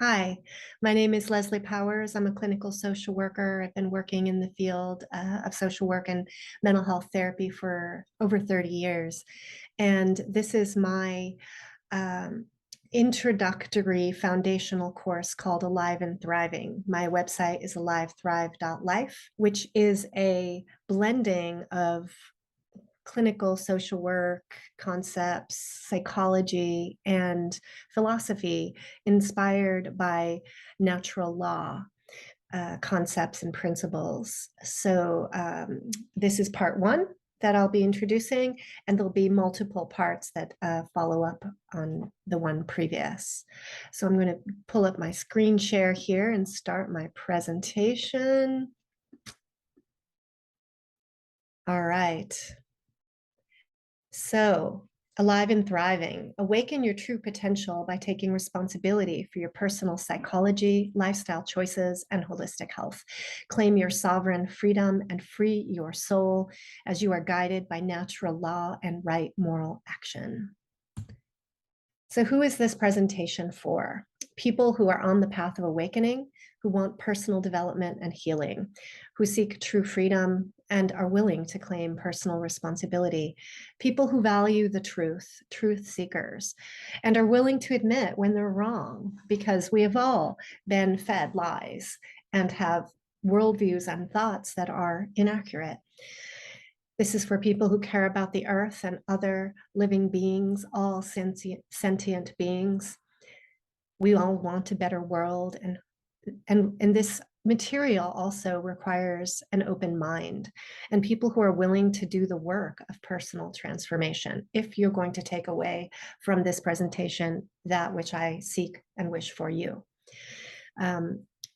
Hi, my name is Leslie Powers. I'm a clinical social worker. I've been working in the field of social work and mental health therapy for over 30 years. And this is my um, introductory foundational course called Alive and Thriving. My website is alivethrive.life, which is a blending of clinical social work concepts, psychology, and philosophy inspired by natural law concepts and principles. So this is part one that I'll be introducing, and there'll be multiple parts that follow up on the one previous. So I'm going to pull up my screen share here and start my presentation. All right. So, alive and thriving, awaken your true potential by taking responsibility for your personal psychology, lifestyle choices, and holistic health. Claim your sovereign freedom and free your soul as you are guided by natural law and right moral action. So, who is this presentation for? People who are on the path of awakening, who want personal development and healing, who seek true freedom and are willing to claim personal responsibility, people who value the truth, truth seekers, and are willing to admit when they're wrong, because we have all been fed lies and have worldviews and thoughts that are inaccurate. This is for people who care about the earth and other living beings, all sentient beings. We all want a better world, and this material also requires an open mind and people who are willing to do the work of personal transformation. If you're going to take away from this presentation that which I seek and wish for you.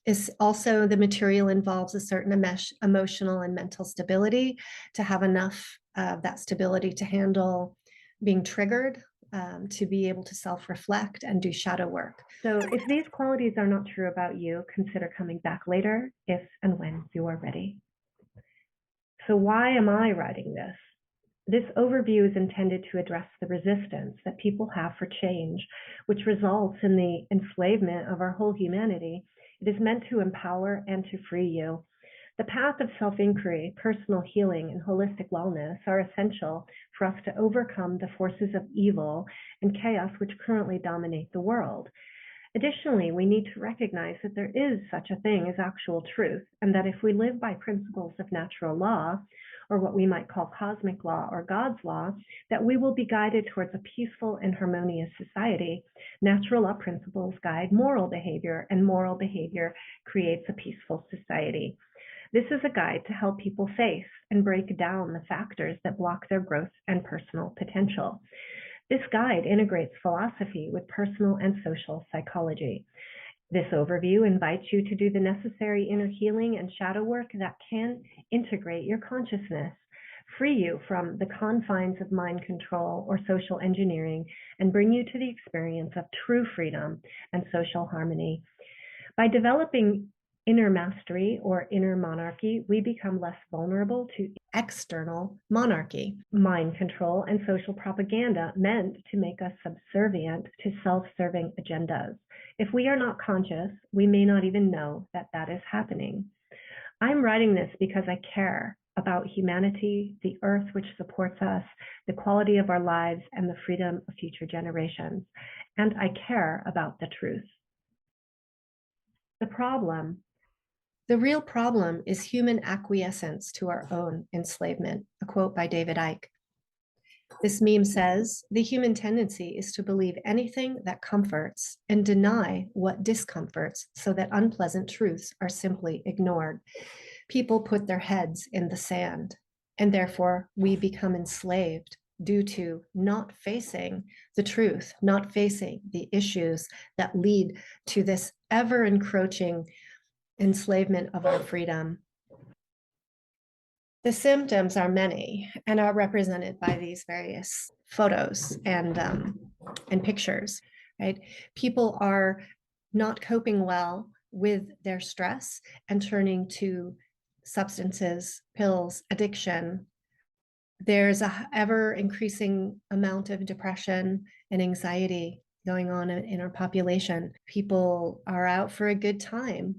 Is also the material involves a certain emotional and mental stability to have enough of that stability to handle being triggered, to be able to self-reflect and do shadow work. So if these qualities are not true about you, consider coming back later if and when you are ready. So why am I writing this? This overview is intended to address the resistance that people have for change, which results in the enslavement of our whole humanity. It is meant to empower and to free you. The path of self-inquiry, personal healing, and holistic wellness are essential for us to overcome the forces of evil and chaos which currently dominate the world. Additionally, we need to recognize that there is such a thing as actual truth, and that if we live by principles of natural law, or what we might call cosmic law or God's law, that we will be guided towards a peaceful and harmonious society. Natural law principles guide moral behavior, and moral behavior creates a peaceful society. This is a guide to help people face and break down the factors that block their growth and personal potential. This guide integrates philosophy with personal and social psychology. This overview invites you to do the necessary inner healing and shadow work that can integrate your consciousness, free you from the confines of mind control or social engineering, and bring you to the experience of true freedom and social harmony. By developing inner mastery or inner monarchy, we become less vulnerable to external monarchy, mind control, and social propaganda meant to make us subservient to self-serving agendas. If we are not conscious, we may not even know that that is happening. I'm writing this because I care about humanity, the earth which supports us, the quality of our lives, and the freedom of future generations. And I care about the truth. The real problem is human acquiescence to our own enslavement, a quote by David Icke. This meme says, the human tendency is to believe anything that comforts and deny what discomforts so that unpleasant truths are simply ignored. People put their heads in the sand, and therefore we become enslaved due to not facing the truth, not facing the issues that lead to this ever encroaching enslavement of our freedom. The symptoms are many and are represented by these various photos and pictures, right? People are not coping well with their stress and turning to substances, pills, addiction. There's a ever increasing amount of depression and anxiety going on in our population. People are out for a good time,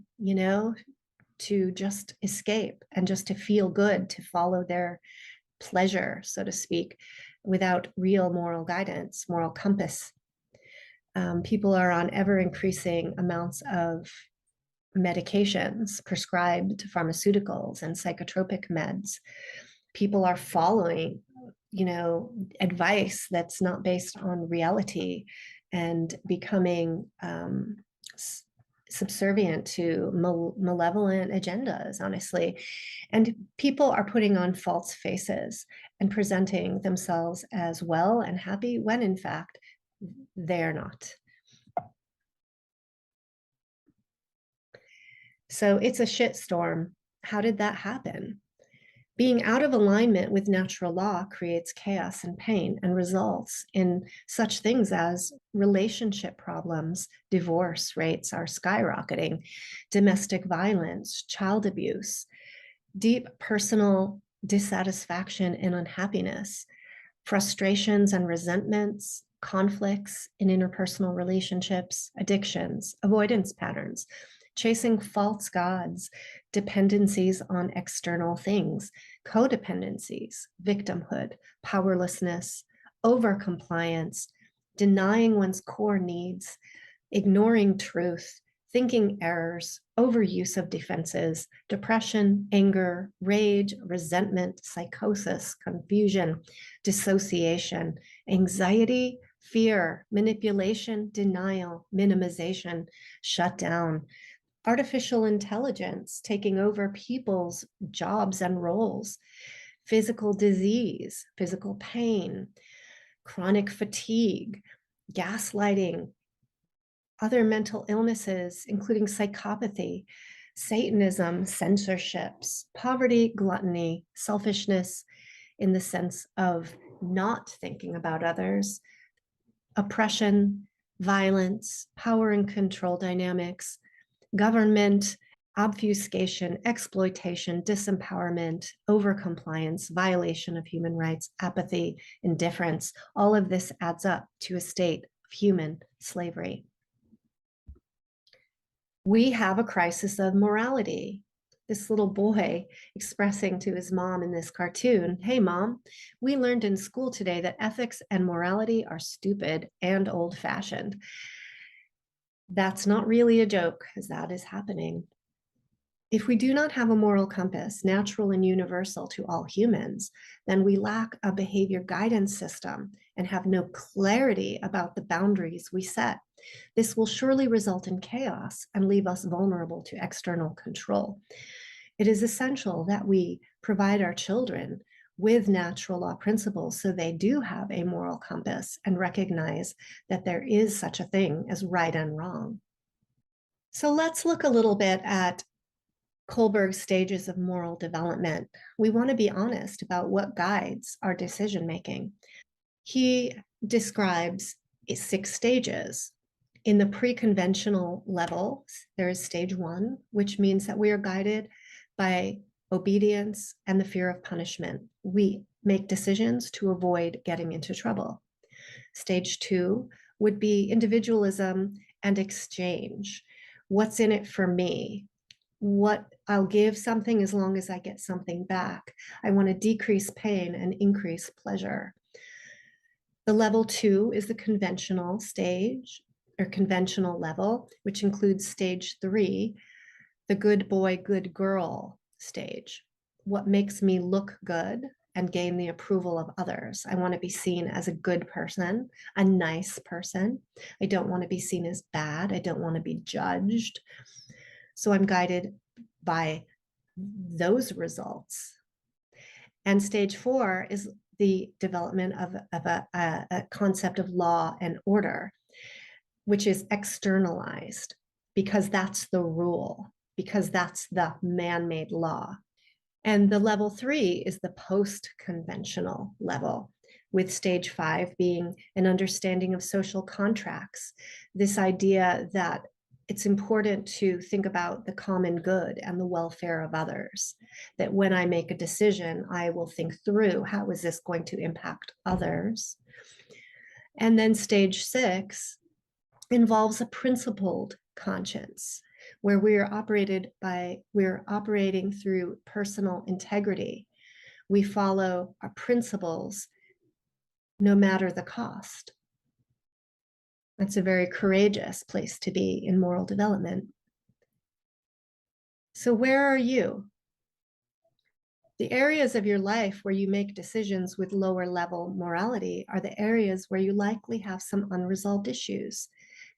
to just escape and just to feel good, to follow their pleasure, so to speak, without real moral guidance, moral compass. People are on ever increasing amounts of medications, prescribed pharmaceuticals and psychotropic meds. People are following, advice that's not based on reality and becoming subservient to malevolent agendas, honestly. And people are putting on false faces and presenting themselves as well and happy when in fact they're not. So it's a shitstorm. How did that happen? Being out of alignment with natural law creates chaos and pain and results in such things as relationship problems. Divorce rates are skyrocketing, domestic violence, child abuse, deep personal dissatisfaction and unhappiness, frustrations and resentments, conflicts in interpersonal relationships, addictions, avoidance patterns, chasing false gods, dependencies on external things, codependencies, victimhood, powerlessness, overcompliance, denying one's core needs, ignoring truth, thinking errors, overuse of defenses, depression, anger, rage, resentment, psychosis, confusion, dissociation, anxiety, fear, manipulation, denial, minimization, shutdown, artificial intelligence taking over people's jobs and roles, physical disease, physical pain, chronic fatigue, gaslighting, other mental illnesses, including psychopathy, Satanism, censorships, poverty, gluttony, selfishness in the sense of not thinking about others, oppression, violence, power and control dynamics, government, obfuscation, exploitation, disempowerment, overcompliance, violation of human rights, apathy, indifference. All of this adds up to a state of human slavery. We have a crisis of morality. This little boy expressing to his mom in this cartoon, "Hey, mom, we learned in school today that ethics and morality are stupid and old-fashioned." That's not really a joke, as that is happening. If we do not have a moral compass, natural and universal to all humans, then we lack a behavior guidance system and have no clarity about the boundaries we set. This will surely result in chaos and leave us vulnerable to external control. It is essential that we provide our children with natural law principles so they do have a moral compass and recognize that there is such a thing as right and wrong. So let's look a little bit at Kohlberg's stages of moral development. We want to be honest about what guides our decision making. He describes 6 stages. In the pre-conventional level, there is stage 1, which means that we are guided by obedience and the fear of punishment. We make decisions to avoid getting into trouble. Stage 2 would be individualism and exchange. What's in it for me? What I'll give something as long as I get something back. I want to decrease pain and increase pleasure. The level 2 is the conventional stage or conventional level, which includes stage 3, the good boy, good girl stage. What makes me look good and gain the approval of others? I want to be seen as a good person, a nice person. I don't want to be seen as bad. I don't want to be judged. So I'm guided by those results. And stage 4 is the development of a concept of law and order, which is externalized because that's the rule, because that's the man-made law. And the level 3 is the post-conventional level, with stage 5 being an understanding of social contracts, this idea that it's important to think about the common good and the welfare of others, that when I make a decision, I will think through how is this going to impact others. And then stage 6 involves a principled conscience where we're operating through personal integrity. We follow our principles no matter the cost. That's a very courageous place to be in moral development. So where are you? The areas of your life where you make decisions with lower level morality are the areas where you likely have some unresolved issues.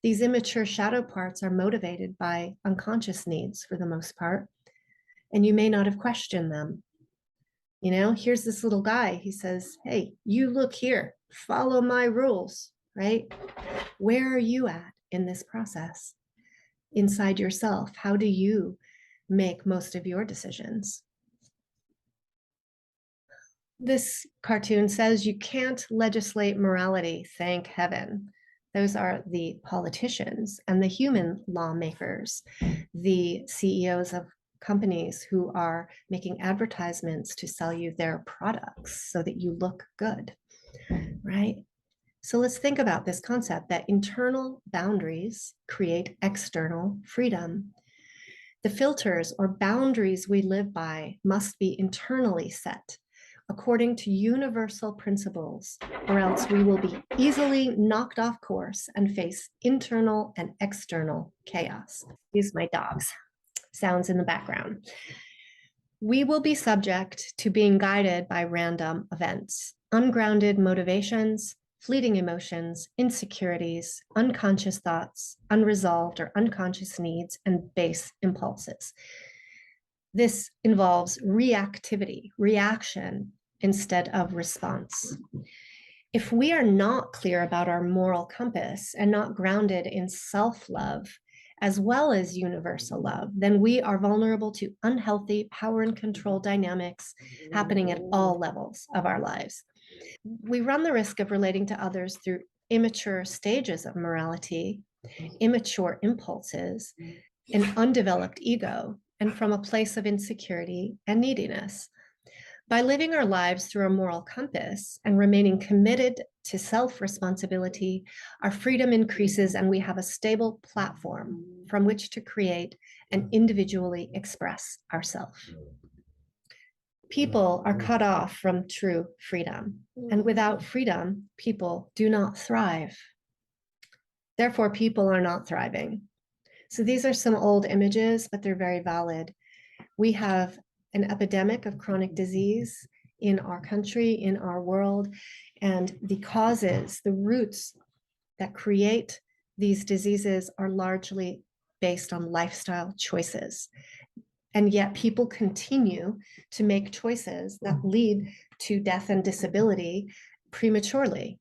These immature shadow parts are motivated by unconscious needs for the most part, and you may not have questioned them. You know, here's this little guy. He says, hey, you look here, follow my rules, right? Where are you at in this process? Inside yourself, how do you make most of your decisions? This cartoon says you can't legislate morality, thank heaven. Those are the politicians and the human lawmakers, the CEOs of companies who are making advertisements to sell you their products so that you look good, right? So let's think about this concept that internal boundaries create external freedom. The filters or boundaries we live by must be internally set according to universal principles, or else we will be easily knocked off course and face internal and external chaos. Excuse my dogs. Sounds in the background. We will be subject to being guided by random events, ungrounded motivations, fleeting emotions, insecurities, unconscious thoughts, unresolved or unconscious needs, and base impulses. This involves reactivity, reaction, instead of response. If we are not clear about our moral compass and not grounded in self-love, as well as universal love, then we are vulnerable to unhealthy power and control dynamics happening at all levels of our lives. We run the risk of relating to others through immature stages of morality, immature impulses, an undeveloped ego, and from a place of insecurity and neediness. By living our lives through a moral compass and remaining committed to self-responsibility, our freedom increases and we have a stable platform from which to create and individually express ourselves. People are cut off from true freedom, and without freedom, people do not thrive. Therefore, people are not thriving. So these are some old images, but they're very valid. We have an epidemic of chronic disease in our country, in our world, and the causes, the roots that create these diseases are largely based on lifestyle choices. And yet people continue to make choices that lead to death and disability prematurely.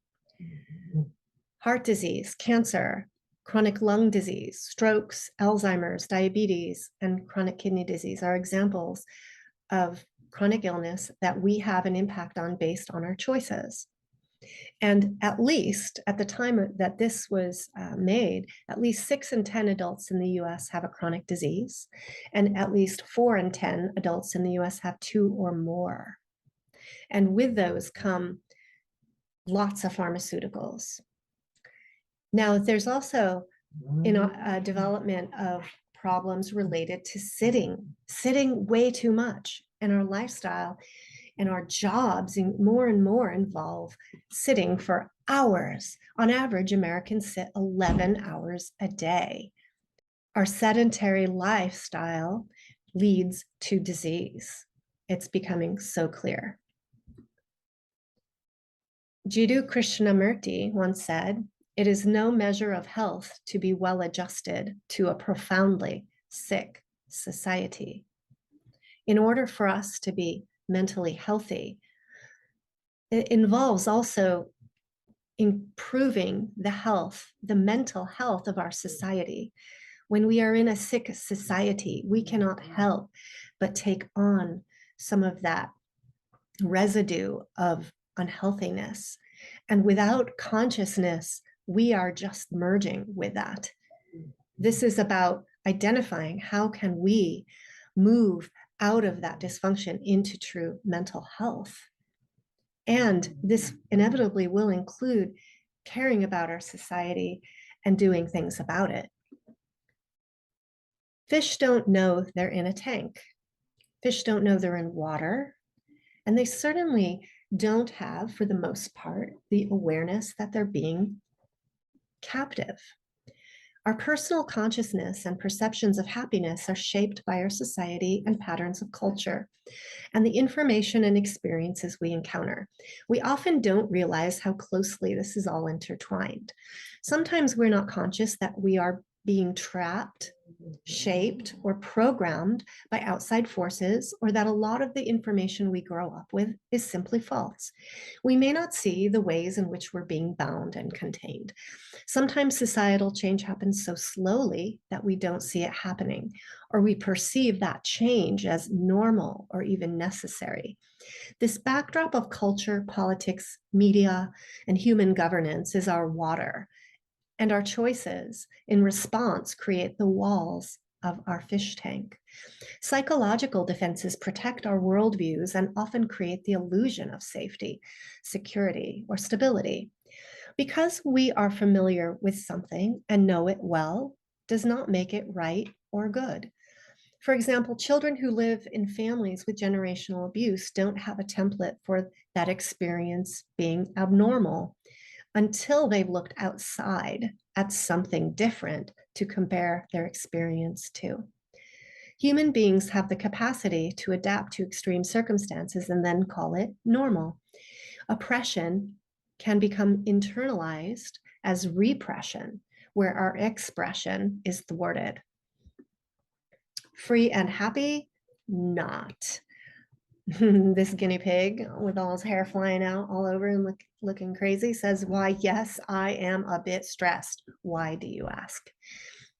Heart disease, cancer, chronic lung disease, strokes, Alzheimer's, diabetes, and chronic kidney disease are examples of chronic illness that we have an impact on based on our choices. And at least at the time that this was made, at least 6 in 10 adults in the US have a chronic disease, and at least 4 in 10 adults in the US have 2 or more. And with those come lots of pharmaceuticals. Now, there's also a development of problems related to sitting way too much in our lifestyle, and our jobs and more involve sitting for hours. On average, Americans sit 11 hours a day. Our sedentary lifestyle leads to disease. It's becoming so clear. Jiddu Krishnamurti once said, "It is no measure of health to be well adjusted to a profoundly sick society." In order for us to be mentally healthy, it involves also improving the health, the mental health of our society. When we are in a sick society, we cannot help but take on some of that residue of unhealthiness. And without consciousness, we are just merging with that. This is about identifying how can we move out of that dysfunction into true mental health. And this inevitably will include caring about our society and doing things about it. Fish don't know they're in a tank. Fish don't know they're in water. And they certainly don't have, for the most part, the awareness that they're being captive. Our personal consciousness and perceptions of happiness are shaped by our society and patterns of culture and the information and experiences we encounter. We often don't realize how closely this is all intertwined. Sometimes we're not conscious that we are being trapped, shaped, or programmed by outside forces, or that a lot of the information we grow up with is simply false. We may not see the ways in which we're being bound and contained. Sometimes societal change happens so slowly that we don't see it happening, or we perceive that change as normal or even necessary. This backdrop of culture, politics, media, and human governance is our water, and our choices in response create the walls of our fish tank. Psychological defenses protect our worldviews and often create the illusion of safety, security, or stability. Because we are familiar with something and know it well does not make it right or good. For example, children who live in families with generational abuse don't have a template for that experience being abnormal until they've looked outside at something different to compare their experience to. Human beings have the capacity to adapt to extreme circumstances and then call it normal. Oppression can become internalized as repression, where our expression is thwarted. Free and happy? Not. This guinea pig with all his hair flying out all over and looking crazy says, why, yes, I am a bit stressed. Why, do you ask?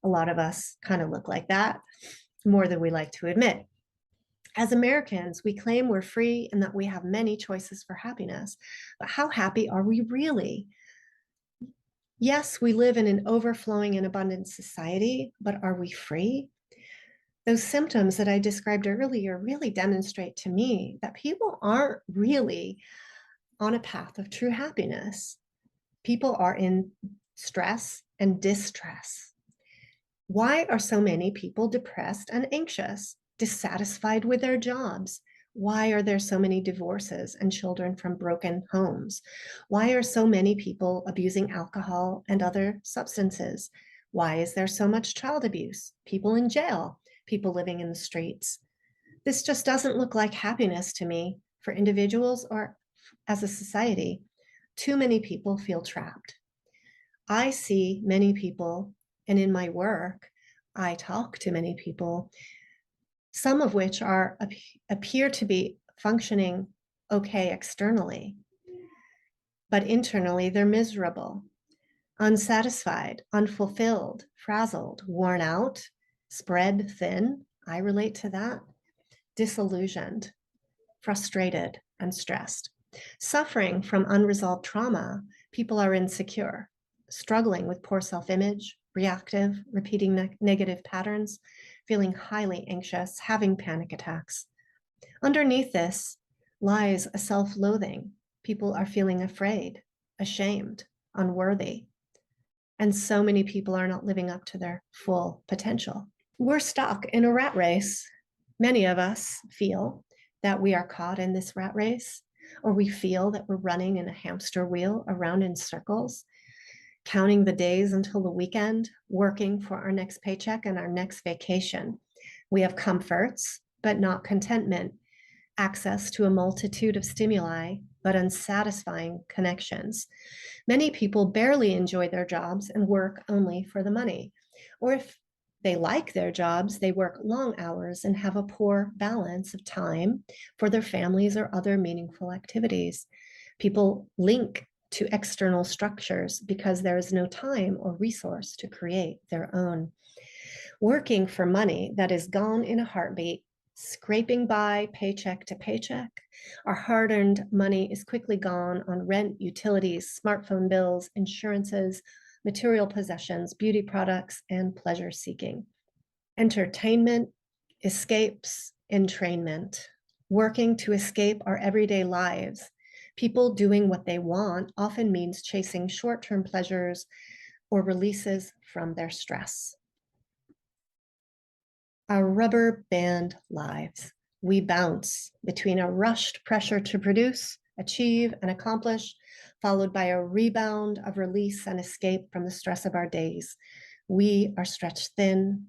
A lot of us kind of look like that, more than we like to admit. As Americans, we claim we're free and that we have many choices for happiness. But how happy are we really? Yes, we live in an overflowing and abundant society, but are we free? Those symptoms that I described earlier really demonstrate to me that people aren't really on a path of true happiness. People are in stress and distress. Why are so many people depressed and anxious, dissatisfied with their jobs? Why are there so many divorces and children from broken homes? Why are so many people abusing alcohol and other substances? Why is there so much child abuse, people in jail, people living in the streets? This just doesn't look like happiness to me for individuals or as a society. Too many people feel trapped. I see many people, and in my work, I talk to many people, some of which appear to be functioning okay externally, but internally they're miserable, unsatisfied, unfulfilled, frazzled, worn out, spread thin. I relate to that. Disillusioned, frustrated, and stressed. Suffering from unresolved trauma, people are insecure, struggling with poor self-image, reactive, repeating negative patterns, feeling highly anxious, having panic attacks. Underneath this lies a self-loathing. People are feeling afraid, ashamed, unworthy. And so many people are not living up to their full potential. We're stuck in a rat race. Many of us feel that we are caught in this rat race, or we feel that we're running in a hamster wheel around in circles, counting the days until the weekend, working for our next paycheck and our next vacation. We have comforts, but not contentment, access to a multitude of stimuli, but unsatisfying connections. Many people barely enjoy their jobs and work only for the money. Or if they like their jobs, they work long hours and have a poor balance of time for their families or other meaningful activities. People link to external structures because there is no time or resource to create their own. Working for money that is gone in a heartbeat, scraping by paycheck to paycheck. Our hard-earned money is quickly gone on rent, utilities, smartphone bills, insurances, material possessions, beauty products, and pleasure seeking. Entertainment, escapes, entrainment. Working to escape our everyday lives. People doing what they want often means chasing short-term pleasures, or releases from their stress. Our rubber band lives. We bounce between a rushed pressure to produce, achieve, and accomplish, followed by a rebound of release and escape from the stress of our days. We are stretched thin.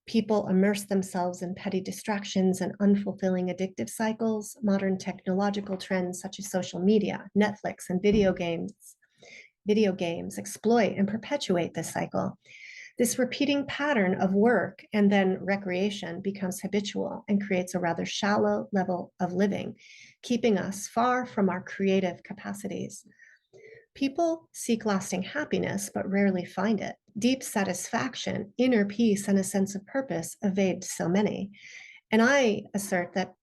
People immerse themselves in petty distractions and unfulfilling addictive cycles. Modern technological trends such as social media, Netflix, and video games exploit and perpetuate this cycle. This repeating pattern of work and then recreation becomes habitual and creates a rather shallow level of living, keeping us far from our creative capacities. People seek lasting happiness, but rarely find it. Deep satisfaction, inner peace, and a sense of purpose evade so many. And I assert that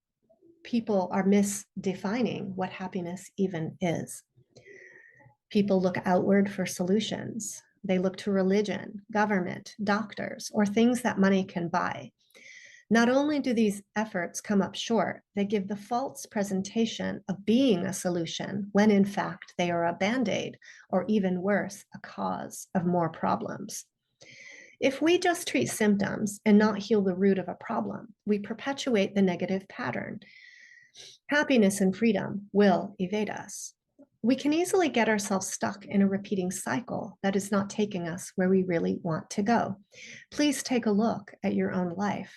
people are misdefining what happiness even is. People look outward for solutions. They look to religion, government, doctors, or things that money can buy. Not only do these efforts come up short, they give the false presentation of being a solution when in fact they are a band-aid, or even worse, a cause of more problems. If we just treat symptoms and not heal the root of a problem, we perpetuate the negative pattern. Happiness and freedom will evade us. We can easily get ourselves stuck in a repeating cycle that is not taking us where we really want to go. Please take a look at your own life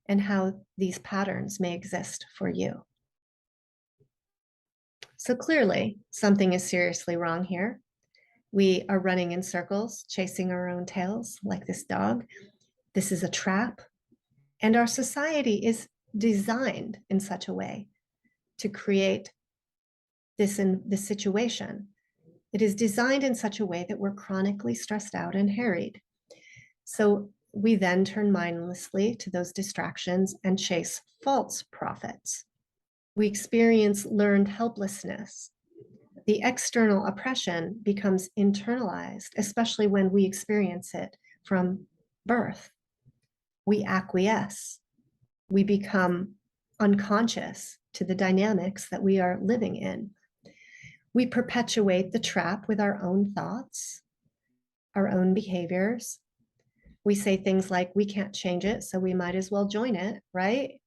and how these patterns may exist for you. So clearly, something is seriously wrong here. We are running in circles, chasing our own tails like this dog. This is a trap. And our society is designed in such a way to create this situation. It is designed in such a way that we're chronically stressed out and harried. So we then turn mindlessly to those distractions and chase false profits. We experience learned helplessness. The external oppression becomes internalized, especially when we experience it from birth. We acquiesce. We become unconscious to the dynamics that we are living in. We perpetuate the trap with our own thoughts, our own behaviors. We say things like, we can't change it, so we might as well join it, right?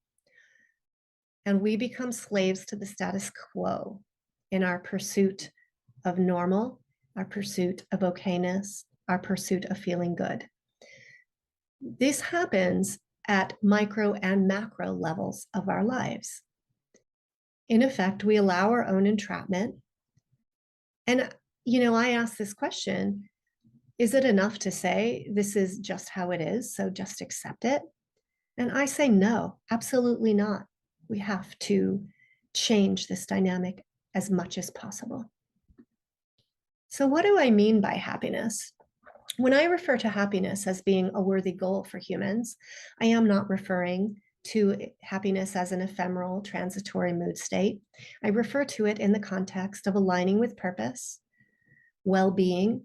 And we become slaves to the status quo in our pursuit of normal, our pursuit of okayness, our pursuit of feeling good. This happens at micro and macro levels of our lives. In effect, we allow our own entrapment. And, I ask this question, is it enough to say this is just how it is, so just accept it? And I say no, absolutely not. We have to change this dynamic as much as possible. So what do I mean by happiness? When I refer to happiness as being a worthy goal for humans, I am not referring to happiness as an ephemeral, transitory mood state. I refer to it in the context of aligning with purpose, well-being,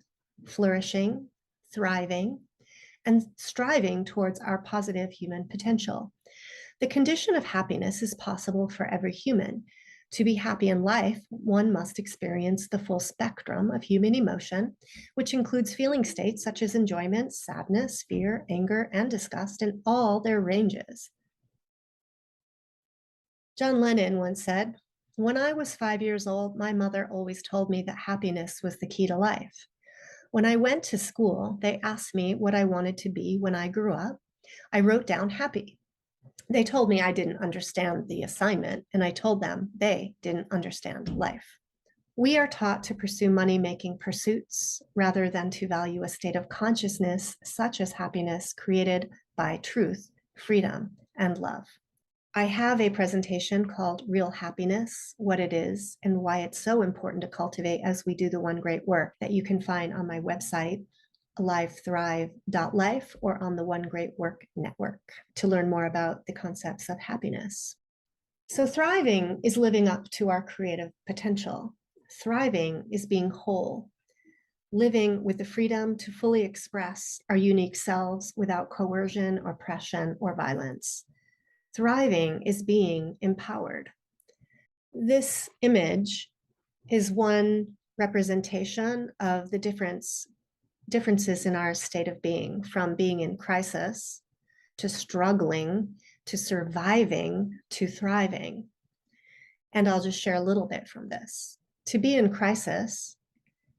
flourishing, thriving, and striving towards our positive human potential. The condition of happiness is possible for every human. To be happy in life, one must experience the full spectrum of human emotion, which includes feeling states such as enjoyment, sadness, fear, anger, and disgust in all their ranges. John Lennon once said, "When I was 5 years old, my mother always told me that happiness was the key to life. When I went to school, they asked me what I wanted to be when I grew up. I wrote down happy. They told me I didn't understand the assignment, and I told them they didn't understand life." We are taught to pursue money-making pursuits rather than to value a state of consciousness such as happiness created by truth, freedom, and love. I have a presentation called Real Happiness, What It Is, and Why It's So Important to Cultivate as we do the One Great Work that you can find on my website, alivethrive.life, or on the One Great Work Network to learn more about the concepts of happiness. So thriving is living up to our creative potential. Thriving is being whole, living with the freedom to fully express our unique selves without coercion, oppression, or violence. Thriving is being empowered. This image is one representation of the difference differences in our state of being, from being in crisis to struggling to surviving to thriving. And I'll just share a little bit from this. To be in crisis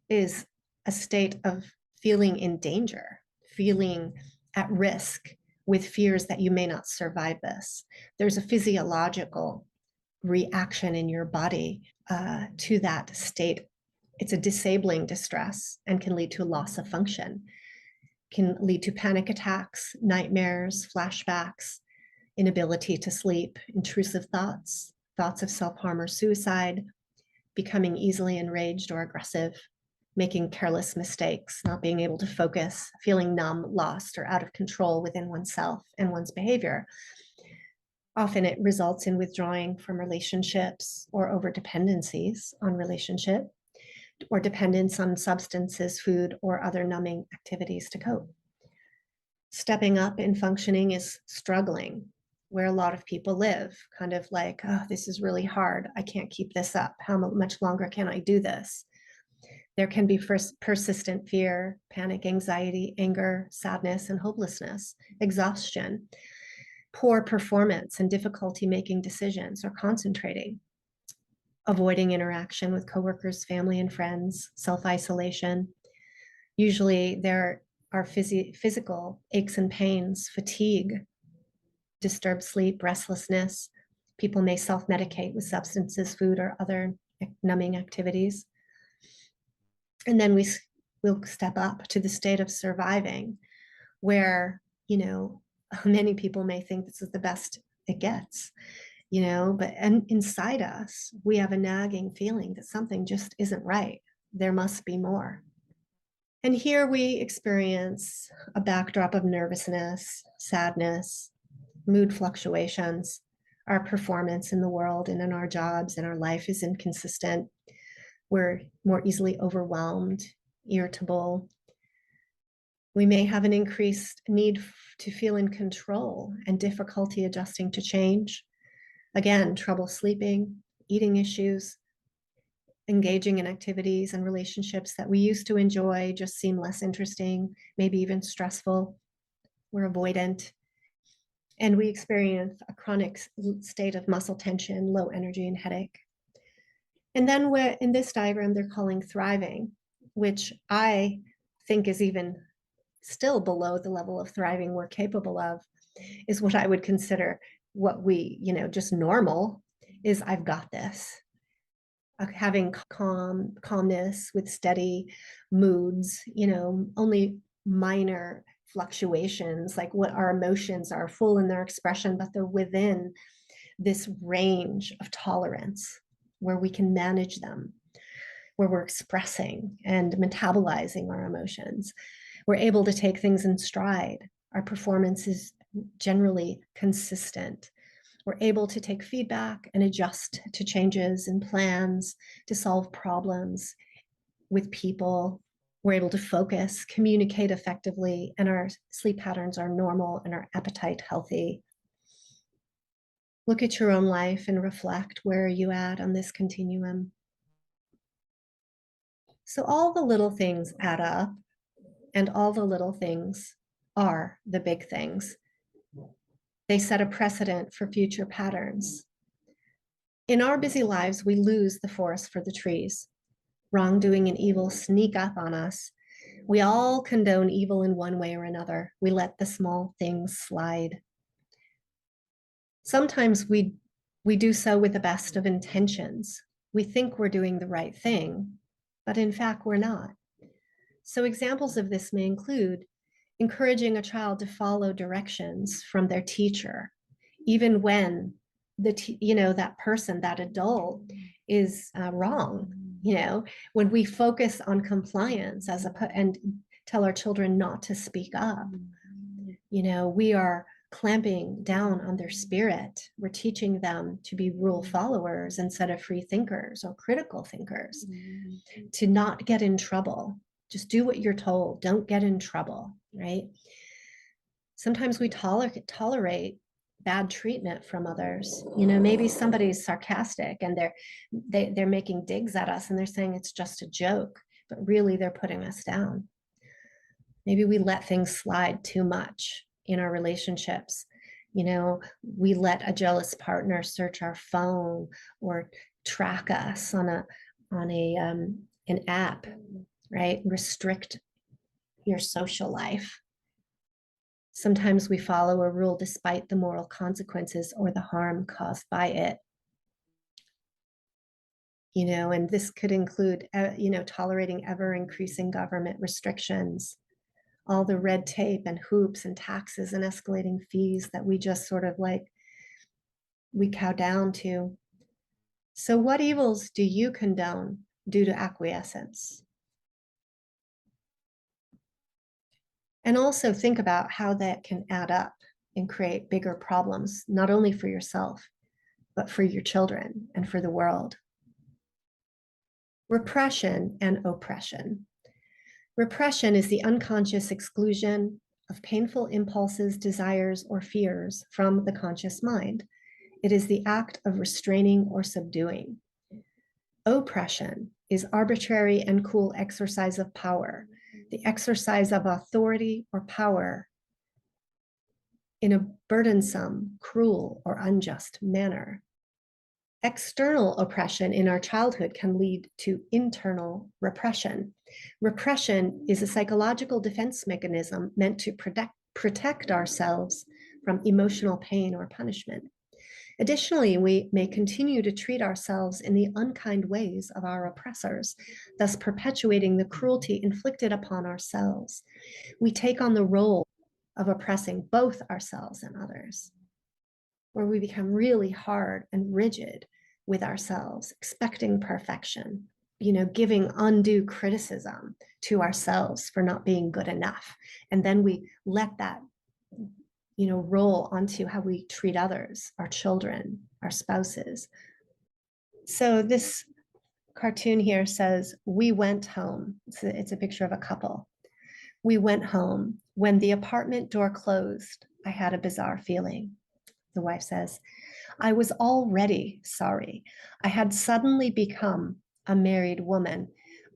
is a state of feeling in danger, feeling at risk, with fears that you may not survive this. There's a physiological reaction in your body to that state. It's a disabling distress and can lead to a loss of function, can lead to panic attacks, nightmares, flashbacks, inability to sleep, intrusive thoughts, thoughts of self-harm or suicide, becoming easily enraged or aggressive, making careless mistakes, not being able to focus, feeling numb, lost, or out of control within oneself and one's behavior. Often it results in withdrawing from relationships or over dependencies on relationship, or dependence on substances, food, or other numbing activities to cope. Stepping up in functioning is struggling, where a lot of people live, kind of like, oh, this is really hard. I can't keep this up. How much longer can I do this? There can be persistent fear, panic, anxiety, anger, sadness, and hopelessness, exhaustion, poor performance, and difficulty making decisions or concentrating, avoiding interaction with coworkers, family, and friends, self-isolation. Usually there are physical aches and pains, fatigue, disturbed sleep, restlessness. People may self-medicate with substances, food, or other numbing activities. And then we'll step up to the state of surviving, where, many people may think this is the best it gets, but inside us, we have a nagging feeling that something just isn't right. There must be more. And here we experience a backdrop of nervousness, sadness, mood fluctuations. Our performance in the world and in our jobs and our life is inconsistent. We're more easily overwhelmed, irritable. We may have an increased need to feel in control and difficulty adjusting to change. Again, trouble sleeping, eating issues, engaging in activities and relationships that we used to enjoy just seem less interesting, maybe even stressful. We're avoidant. And we experience a chronic state of muscle tension, low energy, and headache. And then in this diagram, they're calling thriving, which I think is even still below the level of thriving we're capable of, is what I would consider what we, just normal is. I've got this. Having calmness with steady moods, only minor fluctuations, like what our emotions are full in their expression, but they're within this range of tolerance where we can manage them, where we're expressing and metabolizing our emotions. We're able to take things in stride. Our performance is generally consistent. We're able to take feedback and adjust to changes in plans, to solve problems with people. We're able to focus, communicate effectively, and our sleep patterns are normal and our appetite healthy. Look at your own life and reflect, where are you at on this continuum? So all the little things add up, and all the little things are the big things. They set a precedent for future patterns. In our busy lives, we lose the forest for the trees. Wrongdoing and evil sneak up on us. We all condone evil in one way or another. We let the small things slide. Sometimes we do so with the best of intentions. We think we're doing the right thing, but in fact, we're not. So examples of this may include encouraging a child to follow directions from their teacher, even when that person, that adult, is wrong. When we focus on compliance and tell our children not to speak up, we are clamping down on their spirit. We're teaching them to be rule followers instead of free thinkers or critical thinkers, to not get in trouble. Just do what you're told. Don't get in trouble, right? Sometimes we tolerate bad treatment from others. Maybe somebody's sarcastic and they're making digs at us and they're saying it's just a joke, but really they're putting us down. Maybe we let things slide too much in our relationships. You know, we let a jealous partner search our phone or track us on an app, right? Restrict your social life. Sometimes we follow a rule despite the moral consequences or the harm caused by it. You know, and this could include, tolerating ever increasing government restrictions, all the red tape and hoops and taxes and escalating fees that we just sort of like, we cow down to. So what evils do you condone due to acquiescence? And also think about how that can add up and create bigger problems, not only for yourself, but for your children and for the world. Repression and oppression. Repression is the unconscious exclusion of painful impulses, desires, or fears from the conscious mind. It is the act of restraining or subduing. Oppression is arbitrary and cruel exercise of power, the exercise of authority or power in a burdensome, cruel, or unjust manner. External oppression in our childhood can lead to internal repression. Repression is a psychological defense mechanism meant to protect ourselves from emotional pain or punishment. Additionally, we may continue to treat ourselves in the unkind ways of our oppressors, thus perpetuating the cruelty inflicted upon ourselves. We take on the role of oppressing both ourselves and others, where we become really hard and rigid with ourselves, expecting perfection, giving undue criticism to ourselves for not being good enough. And then we let that roll onto how we treat others, our children, our spouses. So this cartoon here says, we went home. It's a picture of a couple. We went home. When the apartment door closed, I had a bizarre feeling. The wife says, I was already sorry. I had suddenly become a married woman.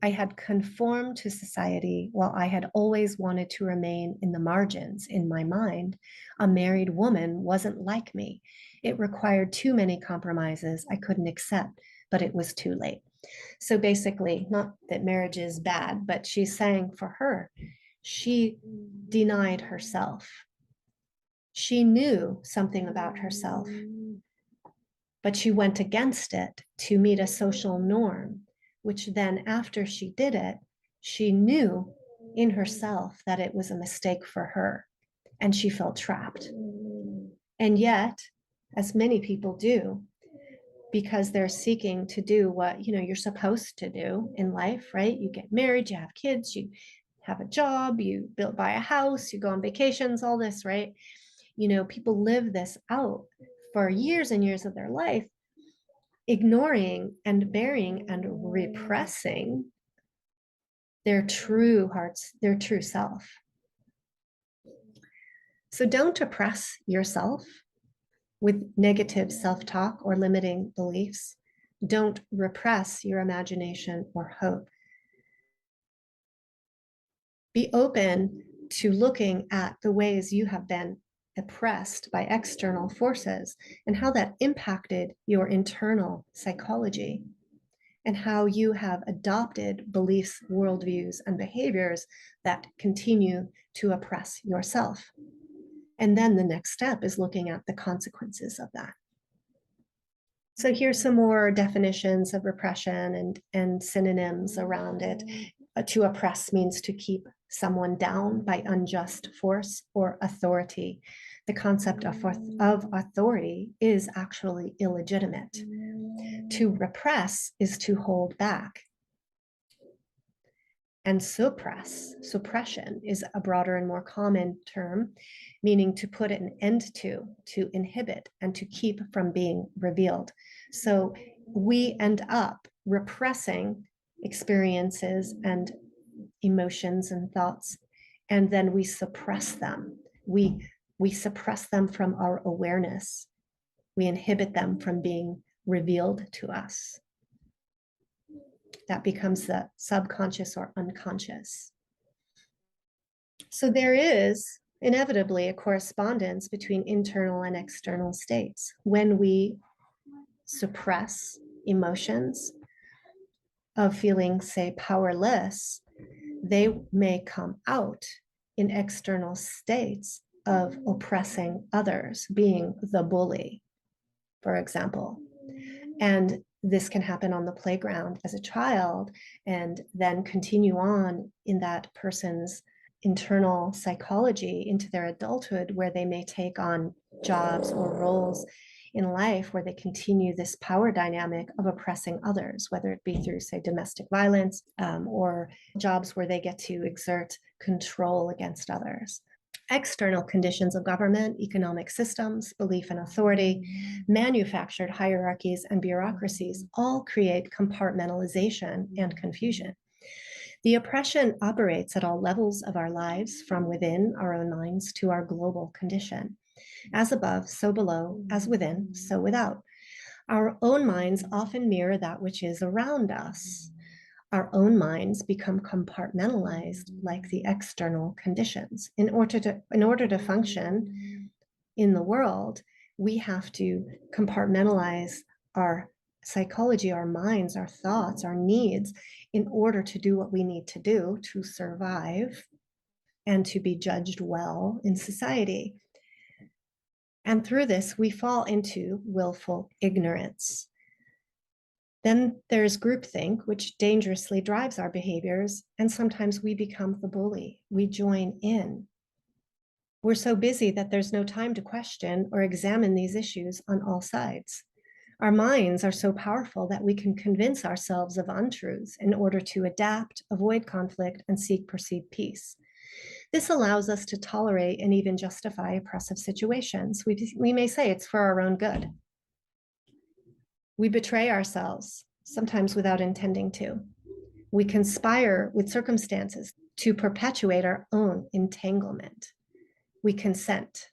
I had conformed to society while I had always wanted to remain in the margins in my mind. A married woman wasn't like me. It required too many compromises I couldn't accept, but it was too late. So basically, not that marriage is bad, but she's saying for her, she denied herself. She knew something about herself, but she went against it to meet a social norm, which then after she did it, she knew in herself that it was a mistake for her, and she felt trapped. And yet, as many people do, because they're seeking to do what you're supposed to do in life, right? You get married, you have kids, you have a job, you buy a house, you go on vacations, all this, right? People live this out for years and years of their life, ignoring and burying and repressing their true hearts, their true self. So don't oppress yourself with negative self-talk or limiting beliefs. Don't repress your imagination or hope. Be open to looking at the ways you have been oppressed by external forces and how that impacted your internal psychology and how you have adopted beliefs, worldviews, and behaviors that continue to oppress yourself. And then the next step is looking at the consequences of that. So here's some more definitions of repression and synonyms around it. To oppress means to keep someone down by unjust force or authority. The concept of authority is actually illegitimate. To repress is to hold back. And suppression is a broader and more common term, meaning to put an end to inhibit, and to keep from being revealed. So we end up repressing experiences and emotions and thoughts, and then we suppress them. We suppress them from our awareness. We inhibit them from being revealed to us. That becomes the subconscious or unconscious. So there is inevitably a correspondence between internal and external states. When we suppress emotions of feeling, say, powerless, they may come out in external states of oppressing others, being the bully, for example. And this can happen on the playground as a child and then continue on in that person's internal psychology into their adulthood, where they may take on jobs or roles in life where they continue this power dynamic of oppressing others, whether it be through, say, domestic violence, or jobs where they get to exert control against others. External conditions of government, economic systems, belief in authority, manufactured hierarchies and bureaucracies all create compartmentalization and confusion. The oppression operates at all levels of our lives, from within our own minds to our global condition. As above, so below, as within, so without. Our own minds often mirror that which is around us. Our own minds become compartmentalized like the external conditions. In order to function in the world, we have to compartmentalize our psychology, our minds, our thoughts, our needs, in order to do what we need to do to survive and to be judged well in society. And through this, we fall into willful ignorance. Then there's groupthink, which dangerously drives our behaviors, and sometimes we become the bully. We join in. We're so busy that there's no time to question or examine these issues on all sides. Our minds are so powerful that we can convince ourselves of untruths in order to adapt, avoid conflict, and seek perceived peace. This allows us to tolerate and even justify oppressive situations. We may say it's for our own good. We betray ourselves, sometimes without intending to. We conspire with circumstances to perpetuate our own entanglement. We consent.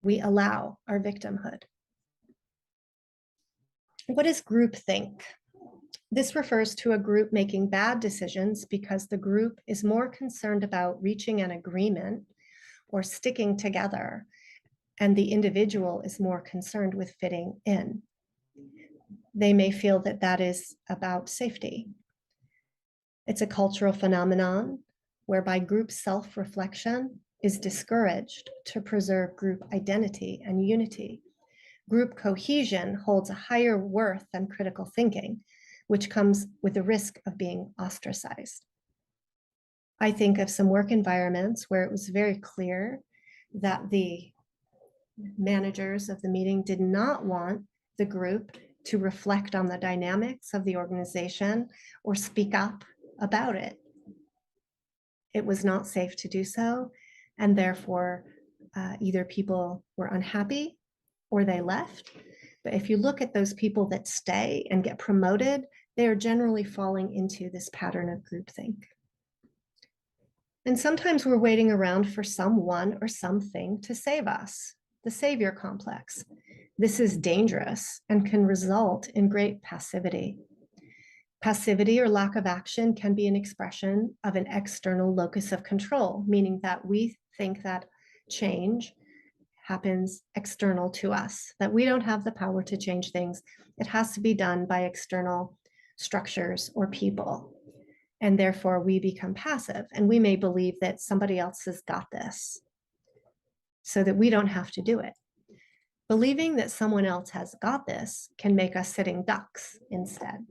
We allow our victimhood. What is groupthink? This refers to a group making bad decisions because the group is more concerned about reaching an agreement or sticking together, and the individual is more concerned with fitting in. They may feel that that is about safety. It's a cultural phenomenon whereby group self-reflection is discouraged to preserve group identity and unity. Group cohesion holds a higher worth than critical thinking, which comes with the risk of being ostracized. I think of some work environments where it was very clear that the managers of the meeting did not want the group to reflect on the dynamics of the organization or speak up about it. It was not safe to do so, and therefore either people were unhappy or they left. But if you look at those people that stay and get promoted, they are generally falling into this pattern of groupthink. And sometimes we're waiting around for someone or something to save us, the savior complex. This is dangerous and can result in great passivity. Passivity or lack of action can be an expression of an external locus of control, meaning that we think that change happens external to us, that we don't have the power to change things. It has to be done by external structures or people. And therefore we become passive, and we may believe that somebody else has got this so that we don't have to do it. Believing that someone else has got this can make us sitting ducks instead.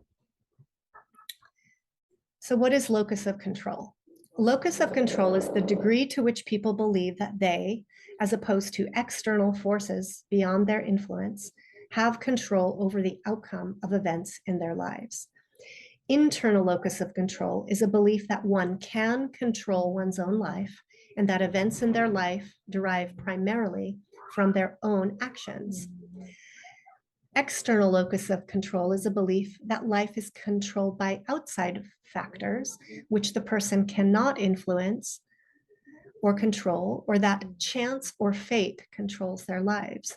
So what is locus of control? Locus of control is the degree to which people believe that they, as opposed to external forces beyond their influence, have control over the outcome of events in their lives. Internal locus of control is a belief that one can control one's own life and that events in their life derive primarily from their own actions. External locus of control is a belief that life is controlled by outside factors, which the person cannot influence or control, or that chance or fate controls their lives.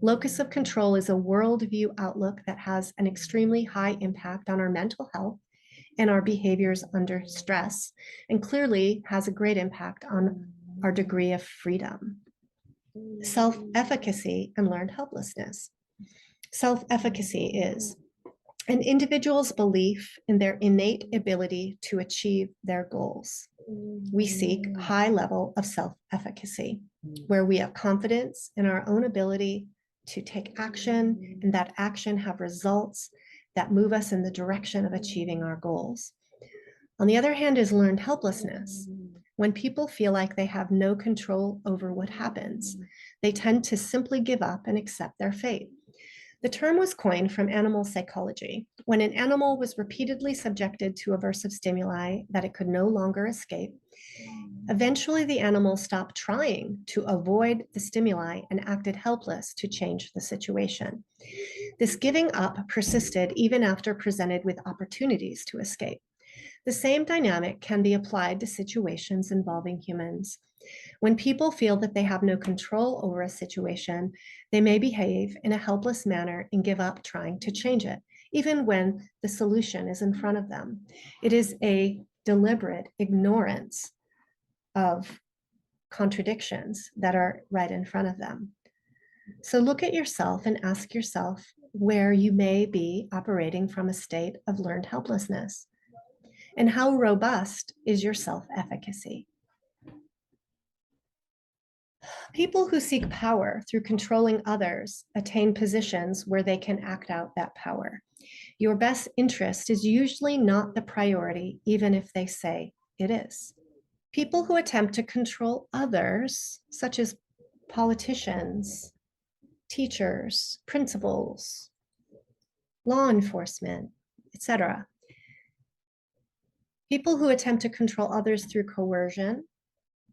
Locus of control is a worldview outlook that has an extremely high impact on our mental health and our behaviors under stress, and clearly has a great impact on our degree of freedom. Self-efficacy and learned helplessness. Self-efficacy is an individual's belief in their innate ability to achieve their goals. We seek a high level of self-efficacy, where we have confidence in our own ability to take action, and that action have results that move us in the direction of achieving our goals. On the other hand is learned helplessness. When people feel like they have no control over what happens, they tend to simply give up and accept their fate. The term was coined from animal psychology. When an animal was repeatedly subjected to aversive stimuli that it could no longer escape, eventually the animal stopped trying to avoid the stimuli and acted helpless to change the situation. This giving up persisted even after presented with opportunities to escape. The same dynamic can be applied to situations involving humans. When people feel that they have no control over a situation, they may behave in a helpless manner and give up trying to change it, even when the solution is in front of them. It is a deliberate ignorance of contradictions that are right in front of them. So look at yourself and ask yourself where you may be operating from a state of learned helplessness. And how robust is your self-efficacy? People who seek power through controlling others attain positions where they can act out that power. Your best interest is usually not the priority, even if they say it is. People who attempt to control others, such as politicians, teachers, principals, law enforcement, etc. People who attempt to control others through coercion,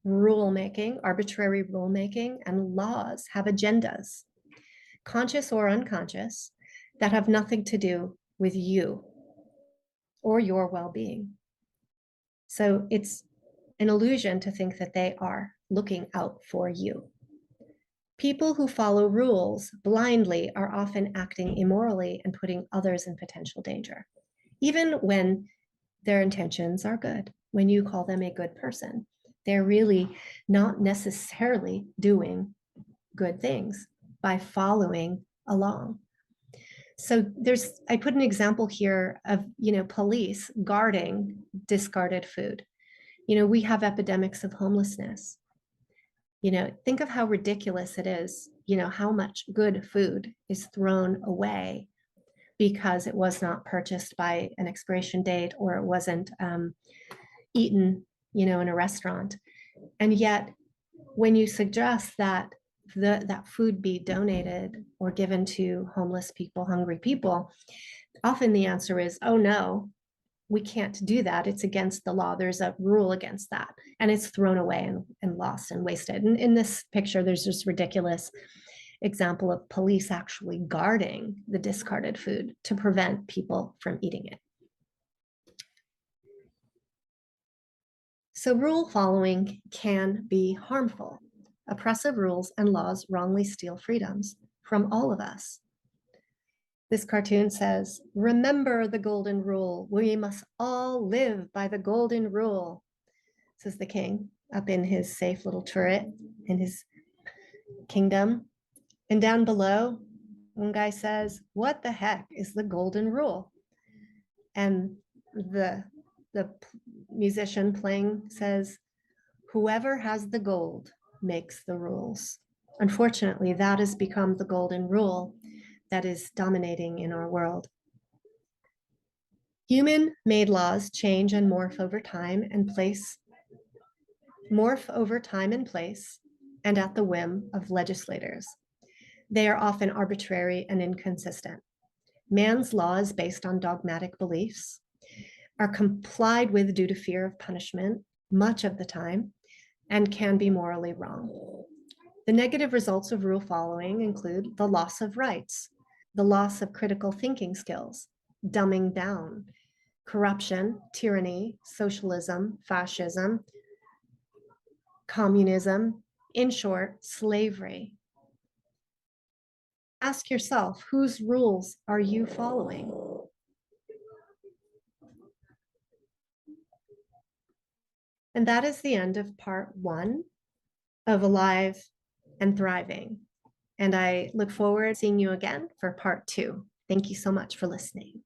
rulemaking, arbitrary rulemaking, and laws have agendas, conscious or unconscious, that have nothing to do with you or your well-being. So it's an illusion to think that they are looking out for you. People who follow rules blindly are often acting immorally and putting others in potential danger, even when their intentions are good. When you call them a good person, they're really not necessarily doing good things by following along. So I put an example here of, police guarding discarded food. We have epidemics of homelessness. Think of how ridiculous it is, how much good food is thrown away because it was not purchased by an expiration date, or it wasn't eaten, in a restaurant. And yet, when you suggest that that food be donated or given to homeless people, hungry people, often the answer is, oh no, we can't do that. It's against the law. There's a rule against that. And it's thrown away and lost and wasted. And in this picture, there's this ridiculous example of police actually guarding the discarded food to prevent people from eating it. So rule following can be harmful. Oppressive rules and laws wrongly steal freedoms from all of us. This cartoon says, remember the golden rule. We must all live by the golden rule, says the king up in his safe little turret in his kingdom. And down below, one guy says, what the heck is the golden rule? And the musician playing says, whoever has the gold makes the rules. Unfortunately, that has become the golden rule that is dominating in our world. Human-made laws change and morph over time and place, and at the whim of legislators. They are often arbitrary and inconsistent. Man's laws, based on dogmatic beliefs, are complied with due to fear of punishment much of the time and can be morally wrong. The negative results of rule following include the loss of rights, the loss of critical thinking skills, dumbing down, corruption, tyranny, socialism, fascism, communism, in short, slavery. Ask yourself, whose rules are you following? And that is the end of part 1 of Alive and Thriving. And I look forward to seeing you again for part 2. Thank you so much for listening.